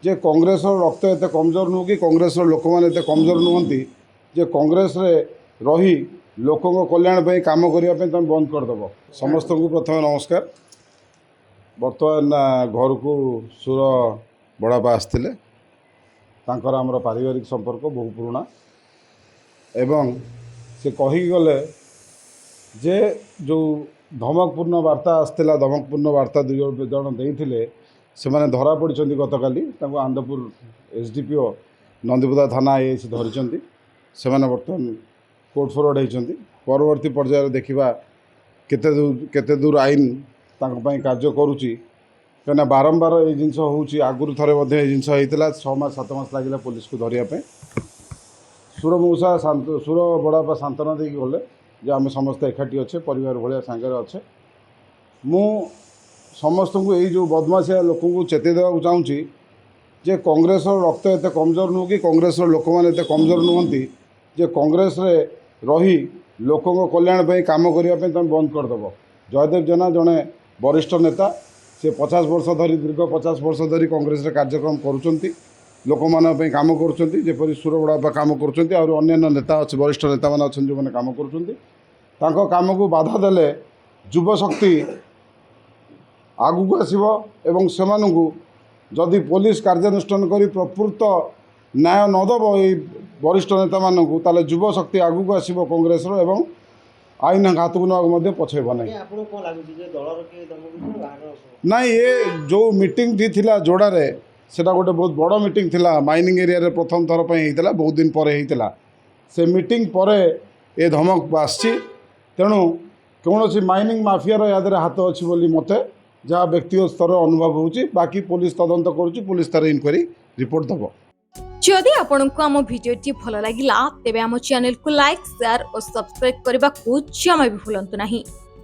जे कांग्रेस रक्त एत कमजोर नुह कि कांग्रेस लोक मैंने एत कमजोर नुहति जे कांग्रेस रे रही लोकों कल्याण पे काम करने तुम बंद करदेव। समस्त को प्रथम नमस्कार। बर्तमान घर को सुर बड़ापा आसते आमर पारिवारिक संपर्क बहु पुराणा एवं से कही गले जे जो धमकपूर्ण वार्ता आसला धमकपूर्ण वार्ता दुई जन देते से मैंने धरा पड़ी गतकाली आनंदपुर एसडीपीओ नंदीपुदा थाना आईएस धरी से बर्तमान कोर्ट फरवर्ड होती परवर्ती पर्यायर देखा केते दूर आईन कार्य करुच्ची कहीं बारंबार ये जिन हूँ आगुरी थे जिन होता 6 मास 7 मास लगे पुलिस को धरने सुर मौसा सुर बड़ापा सांत्वना देकी गले जे आम समस्त एकाठी अच्छे परिवार भाया सांगे अच्छे मु समस्त को यही जो बदमाशिया लोक को चेते देवाक चाहूँगी जे कांग्रेस रक्त एत कमजोर नुह कि कांग्रेस लोक मैंने एत कमजोर नुहति जे कांग्रेस रे रही लोकों कल्याण पे काम करने तुम बंद करदेव। जयदेव जेना जड़े वरिष्ठ नेता से 50 वर्ष धरी दीर्घ 50 वर्ष धरी कांग्रेस रे कार्यक्रम करुँच लोक मानी कम करपरी सुर बड़ापा कम कर नेता अच्छे वरिष्ठ नेता मैंने अच्छे जो मैंने कम कर को बाधा देले युव शक्ति आगू आसो एवं से जदि पुलिस कार्यानुष्ठान कर प्रकृत न्याय नदब ये वरिष्ठ नेता मानू ताले युव शक्ति आगू आसो कांग्रेस एवं आईन हाथ को ना पछेब ना ना ये जो मीटिंग थी जोड़े सेटा गोटे बहुत बड़ मीटिंग थिला माइनिंग एरिया रे प्रथम थर पे होता बहुत दिन पर होता से मीटिंग पर ए धमक आसी तेणु कौन सी माइनिंग माफिया याद हाथ अच्छी बोली मते जहाँ व्यक्तिगत स्तर अनुभव होची बाकी पुलिस तदंत करुच्ची पुलिस तार इनक्वारी रिपोर्ट दब। जदि आपंक आम भिडी भल लगा तेब आम चैनल को लाइक शेयर और सब्सक्राइब करने को जमा भी भूलु नहीं।